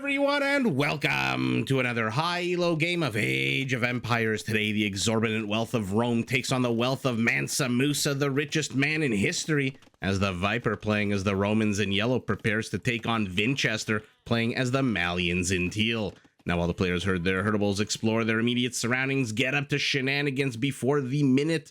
everyone, and welcome to another high-low game of Age of Empires. Today, the exorbitant wealth of Rome takes on the wealth of Mansa Musa, the richest man in history, as the Viper, playing as the Romans in yellow, prepares to take on Vinchester, playing as the Malians in teal. Now, while the players herd their herdables, explore their immediate surroundings, get up to shenanigans before the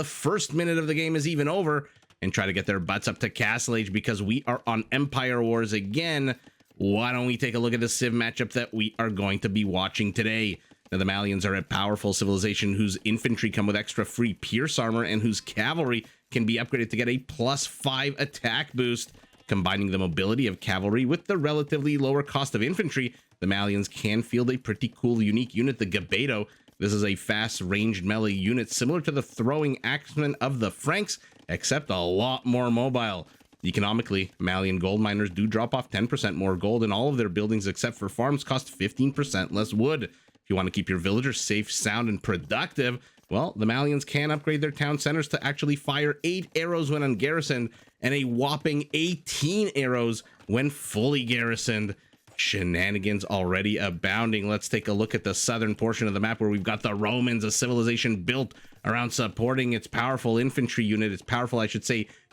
first minute of the game is even over, and try to get their butts up to Castle Age because we are on Empire Wars again. Why don't we take a look at the Civ matchup that we are going to be watching today? Now, the Malians are a powerful civilization whose infantry come with extra free pierce armor and whose cavalry can be upgraded to get a +5 attack boost. Combining the mobility of cavalry with the relatively lower cost of infantry, the Malians can field a pretty cool, unique unit, the Gabeto. This is a fast ranged melee unit similar to the throwing axemen of the Franks, except a lot more mobile. Economically, Malian gold miners do drop off 10% more gold, and all of their buildings except for farms cost 15% less wood. If you want to keep your villagers safe, sound, and productive, well, the Malians can upgrade their town centers to actually fire 8 arrows when ungarrisoned, and a whopping 18 arrows when fully garrisoned. Shenanigans already abounding. Let's take a look at the southern portion of the map where we've got the Romans, a civilization built around supporting its powerful infantry unit,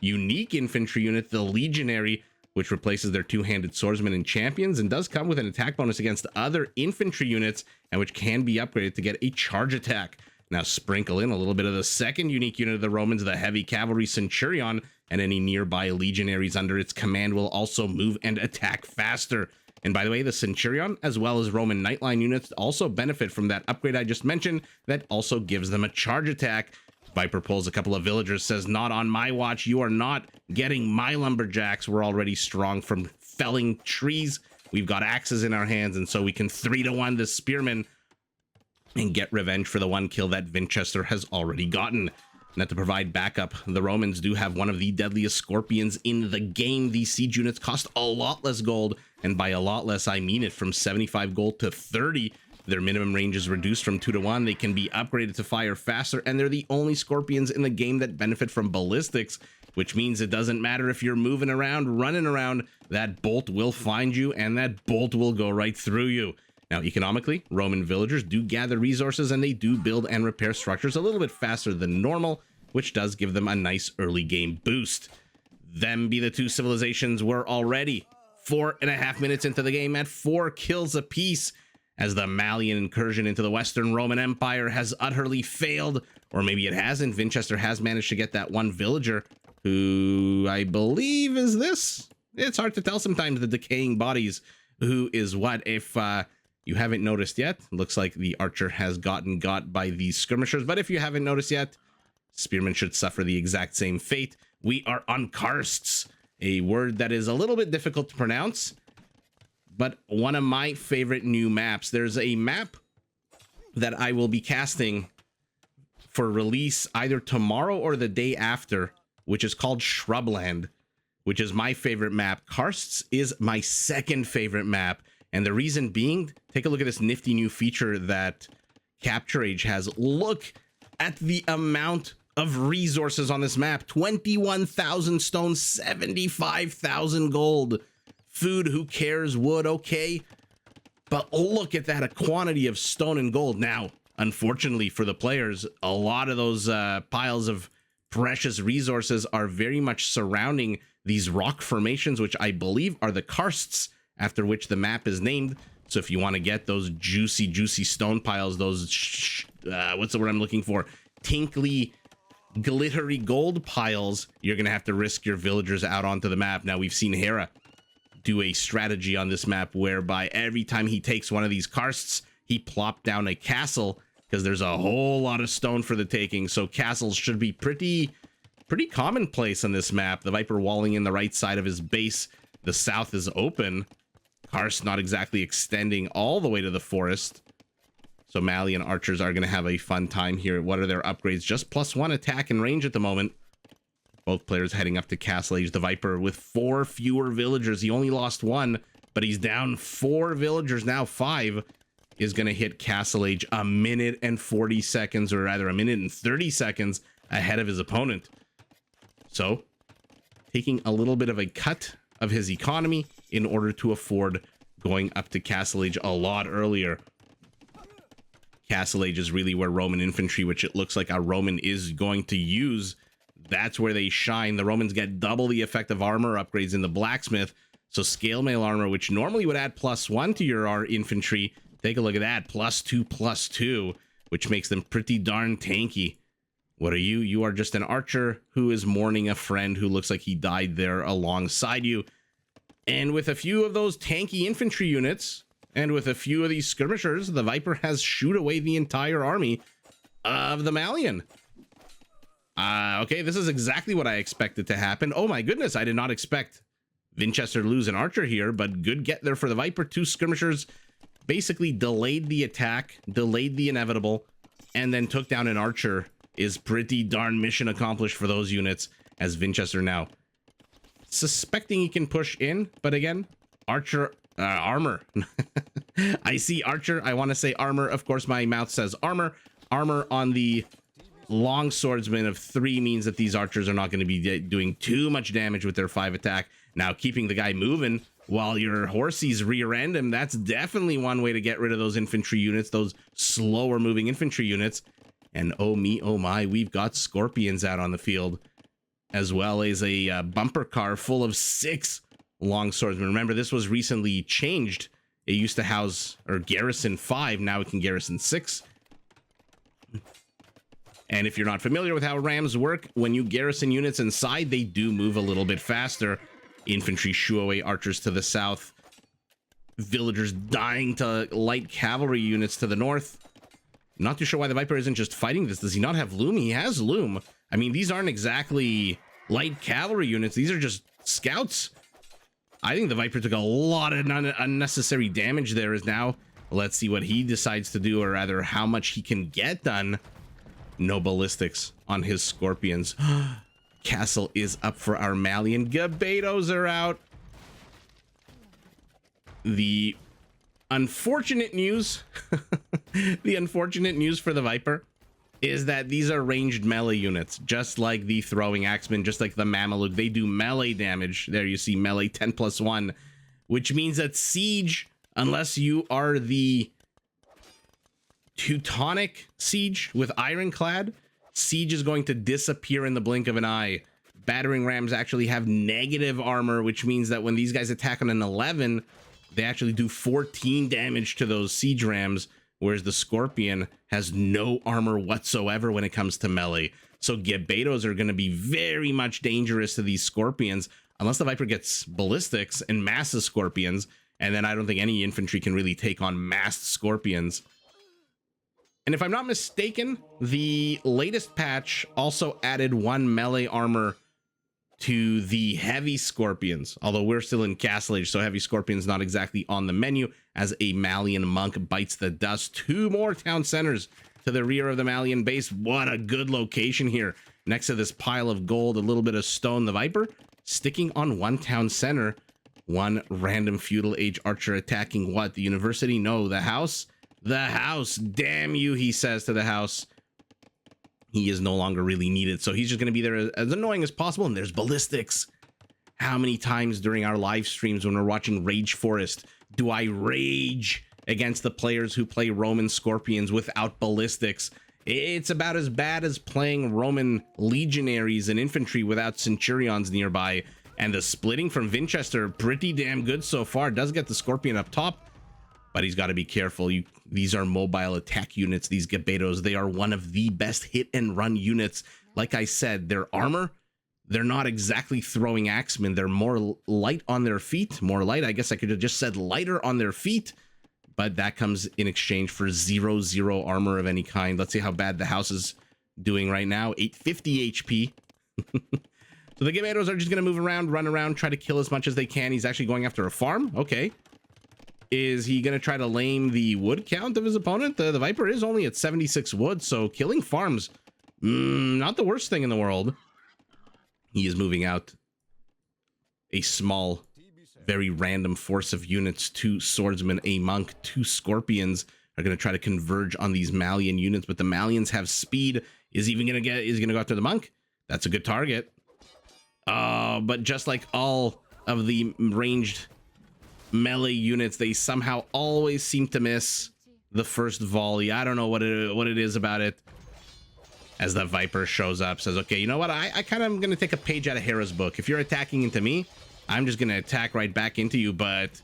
unique infantry unit, the Legionary, which replaces their two-handed swordsmen and champions and does come with an attack bonus against other infantry units, and which can be upgraded to get a charge attack. Now sprinkle in a little bit of the second unique unit of the Romans, the heavy cavalry Centurion, and any nearby legionaries under its command will also move and attack faster. And by the way, the Centurion, as well as Roman Knightline units, also benefit from that upgrade I just mentioned that also gives them a charge attack. Viper pulls a couple of villagers, says, "Not on my watch. You are not getting my lumberjacks. We're already strong from felling trees. We've got axes in our hands, and so we can 3-1 the spearmen and get revenge for the one kill that Vinchester has already gotten." Now, to provide backup, the Romans do have one of the deadliest scorpions in the game. These siege units cost a lot less gold, and by a lot less, I mean it, from 75 gold to 30. Their minimum range is reduced from 2-1. They can be upgraded to fire faster, and they're the only scorpions in the game that benefit from ballistics, which means it doesn't matter if you're moving around, running around, that bolt will find you, and that bolt will go right through you. Now, economically, Roman villagers do gather resources, and they do build and repair structures a little bit faster than normal, which does give them a nice early game boost. Them be the two civilizations we're already 4.5 minutes into the game at 4 kills apiece, as the Malian incursion into the Western Roman Empire has utterly failed, or maybe it hasn't. Vinchester has managed to get that one villager, who I believe is this. It's hard to tell sometimes, the decaying bodies, who is what. If you haven't noticed yet, looks like the archer has gotten got by these skirmishers, but if you haven't noticed yet, spearmen should suffer the exact same fate. We are on Karsts, a word that is a little bit difficult to pronounce, but one of my favorite new maps. There's a map that I will be casting for release either tomorrow or the day after, which is called Shrubland, which is my favorite map. Karsts is my second favorite map, and the reason being, take a look at this nifty new feature that Capture Age has. Look at the amount of resources on this map. 21,000 stone, 75,000 gold. Food, who cares? Wood, okay. But look at that, a quantity of stone and gold. Now, unfortunately for the players, a lot of those piles of precious resources are very much surrounding these rock formations, which I believe are the Karsts, after which the map is named. So if you want to get those juicy stone piles, those what's the word I'm looking for? Tinkly, glittery gold piles, you're gonna have to risk your villagers out onto the map. Now, we've seen Hera do a strategy on this map whereby every time he takes one of these Karsts, he plopped down a castle, because there's a whole lot of stone for the taking. So castles should be pretty commonplace on this map. The Viper walling in the right side of his base. The south is open. Karsts not exactly extending all the way to the forest. So Malian archers are going to have a fun time here. What are their upgrades? Just +1 attack and range at the moment. Both players heading up to Castle Age. The Viper with 4 fewer villagers. He only lost 1, but he's down 4 villagers now. 5 is going to hit Castle Age a minute and 40 seconds, or rather a minute and 30 seconds ahead of his opponent. So, taking a little bit of a cut of his economy in order to afford going up to Castle Age a lot earlier. Castle Age is really where Roman infantry, which it looks like our Roman is going to use, that's where they shine. The Romans get double the effect of armor upgrades in the blacksmith. So scale mail armor, which normally would add +1 to your infantry, take a look at that, +2/+2, which makes them pretty darn tanky. What are you? You are just an archer who is mourning a friend who looks like he died there alongside you. And with a few of those tanky infantry units, and with a few of these skirmishers, the Viper has shooed away the entire army of the Malian. Okay, this is exactly what I expected to happen. Oh my goodness, I did not expect Vinchester to lose an archer here, but good get there for the Viper. 2 skirmishers basically delayed the attack, delayed the inevitable, and then took down an archer. Is pretty darn mission accomplished for those units, as Vinchester now suspecting he can push in, but again, archer armor. I see archer, I want to say armor, of course my mouth says armor. Armor on the long swordsman of 3 means that these archers are not going to be doing too much damage with their 5 attack. Now keeping the guy moving while your horsies rear end him, that's definitely one way to get rid of those infantry units, those slower moving infantry units. And oh me, oh my, we've got scorpions out on the field, as well as a bumper car full of 6 long swordsmen. Remember, this was recently changed. It used to house or garrison 5, now it can garrison 6. And if you're not familiar with how rams work, when you garrison units inside, they do move a little bit faster. Infantry shoo away archers to the south, villagers dying to light cavalry units to the north. Not too sure why the Viper isn't just fighting this. Does he not have loom? He has loom. I mean, these aren't exactly light cavalry units. These are just scouts. I think the Viper took a lot of unnecessary damage there. Is now, let's see what he decides to do, or rather how much he can get done. No ballistics on his scorpions. Castle is up for our Malian. Gabetos are out. The unfortunate news, the unfortunate news for the Viper is that these are ranged melee units, just like the throwing axemen, just like the Mameluke. They do melee damage. There you see melee 10+1, which means that siege, unless you are the Teutonic siege with ironclad, siege is going to disappear in the blink of an eye. Battering rams actually have negative armor, which means that when these guys attack on an 11, they actually do 14 damage to those siege rams, whereas the Scorpion has no armor whatsoever when it comes to melee. So Gabetos are going to be very much dangerous to these Scorpions, unless the Viper gets ballistics and masses Scorpions, and then I don't think any infantry can really take on massed Scorpions. And if I'm not mistaken, the latest patch also added 1 melee armor to the heavy Scorpions, although we're still in Castle Age, so heavy Scorpions not exactly on the menu, as a Malian monk bites the dust. 2 more town centers to the rear of the Malian base. What a good location here. Next to this pile of gold, a little bit of stone. The Viper sticking on 1 town center. 1 random Feudal Age archer attacking what? The university? No, the house? The house. Damn you, he says to the house. He is no longer really needed, so he's just going to be there as annoying as possible. And there's ballistics. How many times during our live streams when we're watching Rage Forest do I rage against the players who play Roman Scorpions without ballistics? It's about as bad as playing Roman legionaries and infantry without centurions nearby. And the splitting from Vinchester, pretty damn good so far. Does get the Scorpion up top, but he's got to be careful. These are mobile attack units, these Gabetos. They are one of the best hit and run units. Like I said, their armor, they're not exactly throwing axemen. They're more light on their feet. More light, I guess I could have just said lighter on their feet. But that comes in exchange for 0 armor of any kind. Let's see how bad the house is doing right now. 850 HP. So the Gabetos are just going to move around, run around, try to kill as much as they can. He's actually going after a farm. Okay. Is he going to try to lame the wood count of his opponent? The Viper is only at 76 wood, so killing farms, not the worst thing in the world. He is moving out a small, very random force of units. 2 swordsmen, a monk, 2 scorpions are going to try to converge on these Malian units, but the Malians have speed. Is he going to go after the monk? That's a good target. But just like all of the ranged melee units, they somehow always seem to miss the first volley. I don't know what it is about it. As the Viper shows up, says, okay, you know what? I kind of am going to take a page out of Hera's book. If you're attacking into me, I'm just going to attack right back into you. But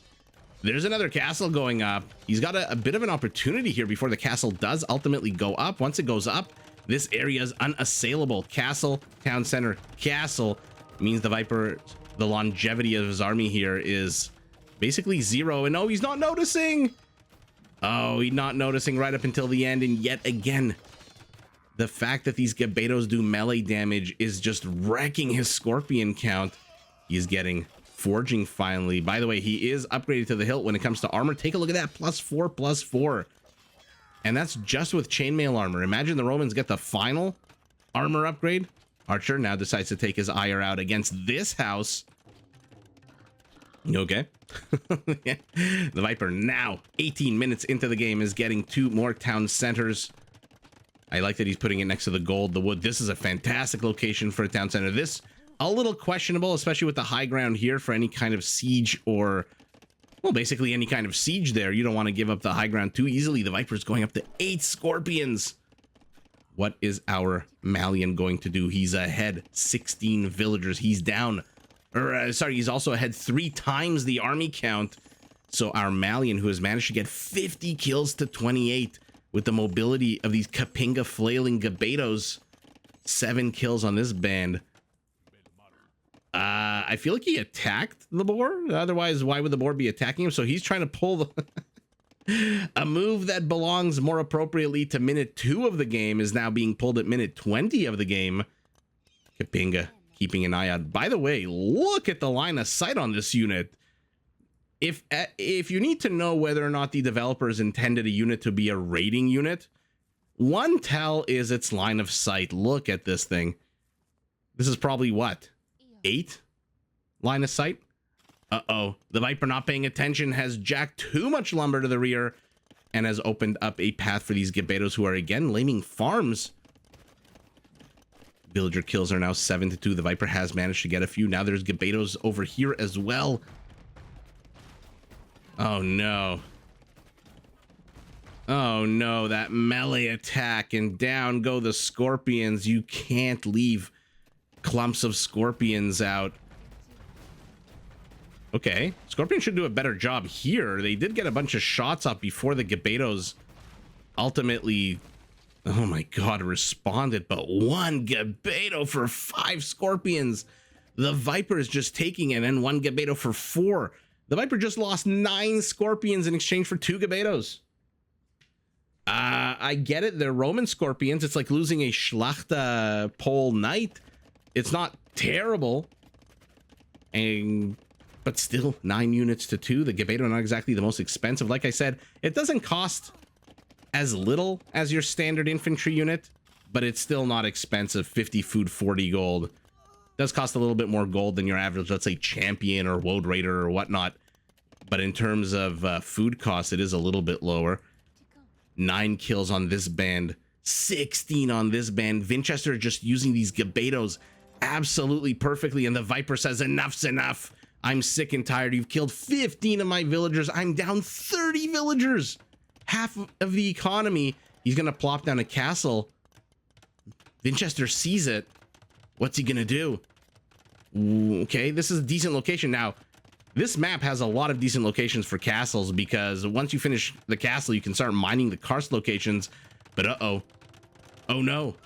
there's another castle going up. He's got a bit of an opportunity here before the castle does ultimately go up. Once it goes up, this area is unassailable. Castle, town center, castle means the Viper, the longevity of his army here is basically zero. And oh, he's not noticing. Oh, he's not noticing right up until the end. And yet again, the fact that these Gabetos do melee damage is just wrecking his Scorpion count. He's getting forging finally. By the way, he is upgraded to the hilt when it comes to armor. Take a look at that, +4/+4. And that's just with chainmail armor. Imagine the Romans get the final armor upgrade. Archer now decides to take his ire out against this house. Okay. The Viper now, 18 minutes into the game, is getting 2 more town centers. I like that he's putting it next to the gold, the wood. This is a fantastic location for a town center. This, a little questionable, especially with the high ground here for any kind of siege or, well, basically any kind of siege there. You don't want to give up the high ground too easily. The Viper's going up to 8 Scorpions. What is our Malian going to do? He's ahead 16 villagers. He's down, or sorry, he's also ahead 3 times the army count. So our Malian, who has managed to get 50 kills to 28, with the mobility of these Kapinga flailing Gabetos, 7 kills on this band. I feel like he attacked the boar. Otherwise, why would the boar be attacking him? So he's trying to pull a move that belongs more appropriately to minute 2 of the game is now being pulled at minute 20 of the game. Kapinga keeping an eye out. By the way, look at the line of sight on this unit. If you need to know whether or not the developers intended a unit to be a raiding unit, one tell is its line of sight. Look at this thing. This is probably what? 8 line of sight? Uh-oh. The Viper, not paying attention, has jacked too much lumber to the rear and has opened up a path for these Gabetos, who are again laming farms. Villager kills are now 7-2. The Viper has managed to get a few. Now there's Gabetos over here as well. Oh no. Oh no, that melee attack, and down go the Scorpions. You can't leave clumps of Scorpions out. Okay, Scorpion should do a better job here. They did get a bunch of shots up before the Gabetos ultimately, oh my god, responded, but 1 Gabeto for 5 Scorpions. The Viper is just taking it, and 1 Gabeto for 4. The Viper just lost 9 Scorpions in exchange for 2 Gabetos. I get it. They're Roman Scorpions. It's like losing a Schlachter Pole Knight. It's not terrible. But still, 9 units to 2. The Gabeto not exactly the most expensive. Like I said, it doesn't cost as little as your standard infantry unit, but it's still not expensive. 50 food, 40 gold. Does cost a little bit more gold than your average, let's say, champion or Woad Raider or whatnot. But in terms of food cost, it is a little bit lower. 9 kills on this band, 16 on this band. Vinchester just using these Gabetos absolutely perfectly, and the Viper says, enough's enough. I'm sick and tired. You've killed 15 of my villagers. I'm down 30 villagers. Half of the economy. He's going to plop down a castle. Vinchester sees it. What's he gonna do? Okay, this is a decent location. Now, this map has a lot of decent locations for castles, because once you finish the castle, you can start mining the Karsts locations. But uh-oh. Oh no.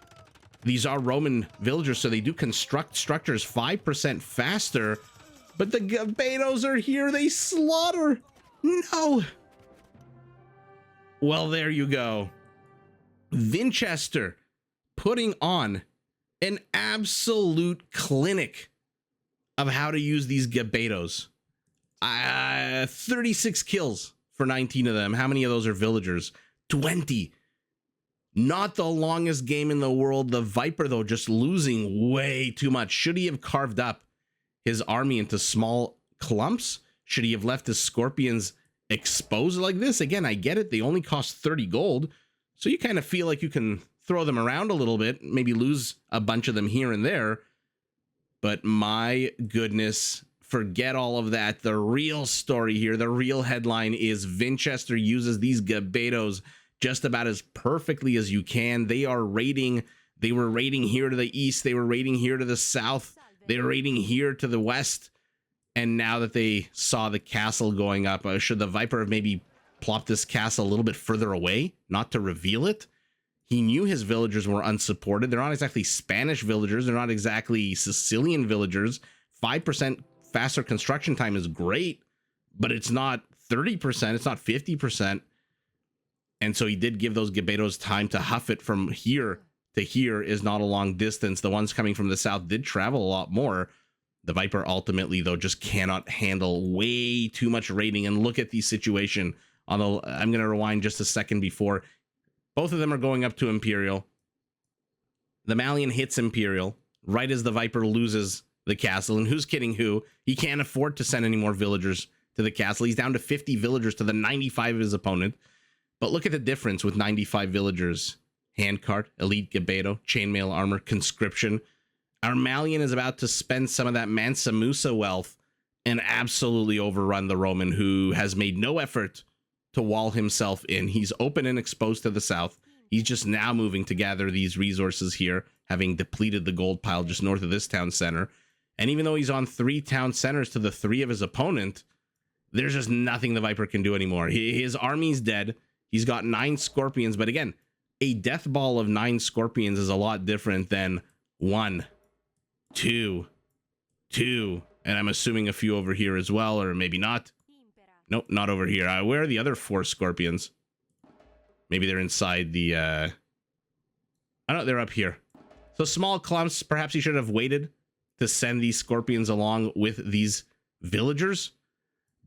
These are Roman villagers, so they do construct structures 5% faster. But the Gabetos are here. They slaughter. No. Well, there you go. Vinchester putting on an absolute clinic of how to use these Gabetos. 36 kills for 19 of them. How many of those are villagers? 20. Not the longest game in the world. The Viper, though, just losing way too much. Should he have carved up his army into small clumps? Should he have left his Scorpions exposed like this? Again, I get it. They only cost 30 gold. So you kind of feel like you can throw them around a little bit, maybe lose a bunch of them here and there. But my goodness, Forget all of that. The real story here, the real headline is Vinchester uses these Gabetos just about as perfectly as you can. They were raiding here to the east, they were raiding here to the south, they were raiding here to the west. And now that they saw the castle going up, should the Viper have maybe plopped this castle a little bit further away, not to reveal it? He knew his villagers were unsupported. They're not exactly Spanish villagers. They're not exactly Sicilian villagers. 5% faster construction time is great, but it's not 30%. It's not 50%. And so he did give those Gabetos time to huff it. From here to here is not a long distance. The ones coming from the south did travel a lot more. The Viper ultimately, though, just cannot handle way too much raiding. And look at the situation. I'm going to rewind just a second before. Both of them are going up to Imperial. The Malian hits Imperial right as the Viper loses the castle. And who's kidding who? He can't afford to send any more villagers to the castle. He's down to 50 villagers to the 95 of his opponent. But look at the difference with 95 villagers. Handcart, elite Gabeto, chainmail armor, conscription. Our Malian is about to spend some of that Mansa Musa wealth and absolutely overrun the Roman, who has made no effort to wall himself in. He's open and exposed to the south. He's just now moving to gather these resources here, having depleted the gold pile just north of this town center. And even though he's on 3 town centers to the 3 of his opponent, there's just nothing the Viper can do anymore. His army's dead. He's got 9 scorpions, but again, a death ball of 9 scorpions is a lot different than 1, 2, and I'm assuming a few over here as well, or maybe not. Nope, not over here. Where are the other 4 scorpions? Maybe they're inside the... I don't know, they're up here. So small clumps. Perhaps he should have waited to send these scorpions along with these villagers.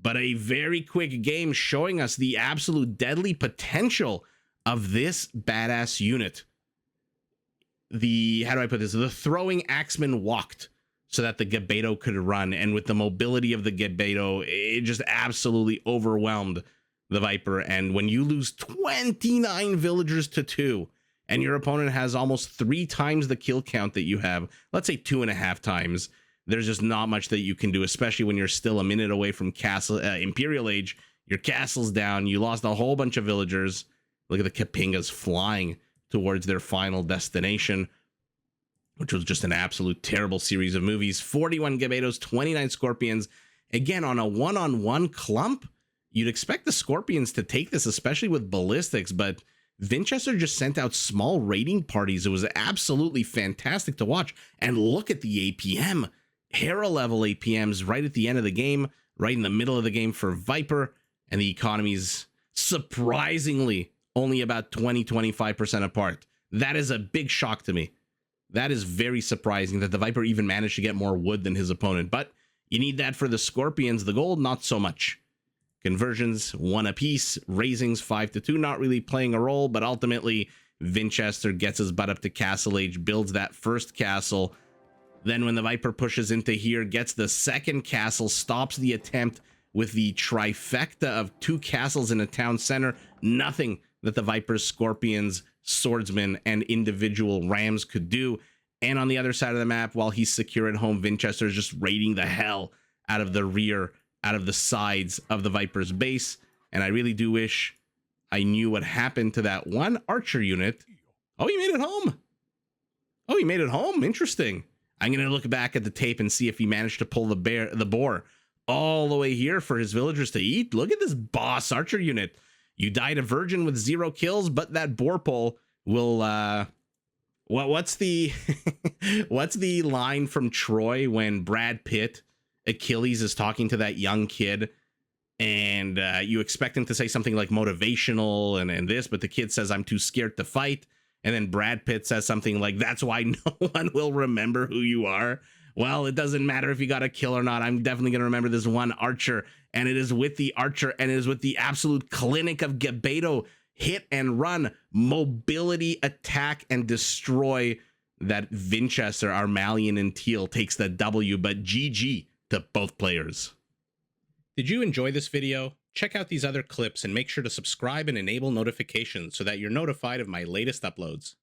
But a very quick game showing us the absolute deadly potential of this badass unit. How do I put this? The throwing axeman walked so that the Gabeto could run. And with the mobility of the Gabeto, it just absolutely overwhelmed the Viper. And when you lose 29 villagers to 2, and your opponent has almost 3 times the kill count that you have, let's say 2.5 times, there's just not much that you can do, especially when you're still a minute away from Imperial Age. Your castle's down. You lost a whole bunch of villagers. Look at the Kapingas flying towards their final destination, which was just an absolute terrible series of movies. 41 Gabetos, 29 Scorpions. Again, on a one-on-one clump, you'd expect the Scorpions to take this, especially with ballistics, but Vinchester just sent out small raiding parties. It was absolutely fantastic to watch. And look at the APM. Hera level APMs right at the end of the game, right in the middle of the game for Viper, and the economy's surprisingly only about 20-25% apart. That is a big shock to me. That is very surprising that the Viper even managed to get more wood than his opponent, but you need that for the Scorpions. The gold, not so much. Conversions, 1 apiece. Raisings, 5-2, not really playing a role, but ultimately Vinchester gets his butt up to Castle Age, builds that first castle. Then when the Viper pushes into here, gets the second castle, stops the attempt with the trifecta of 2 castles in a town center. Nothing that the Viper's Scorpions, Swordsmen, and individual Rams could do. And on the other side of the map, while he's secure at home, Vinchester is just raiding the hell out of the rear, out of the sides of the Viper's base. And I really do wish I knew what happened to that one archer unit. Oh, he made it home. Oh, he made it home. Interesting. I'm going to look back at the tape and see if he managed to pull the boar all the way here for his villagers to eat. Look at this boss archer unit. You died a virgin with 0 kills, but that boar pull will, what's the, what's the line from Troy when Brad Pitt, Achilles, is talking to that young kid, and you expect him to say something like motivational and this, but the kid says, "I'm too scared to fight." And then Brad Pitt says something like, "That's why no one will remember who you are." Well, it doesn't matter if you got a kill or not. I'm definitely going to remember this one archer, and it is with the archer, and it is with the absolute clinic of Gabeto, hit and run, mobility, attack, and destroy, that Vinchester, our Malian and Teal, takes the W, but GG to both players. Did you enjoy this video? Check out these other clips and make sure to subscribe and enable notifications so that you're notified of my latest uploads.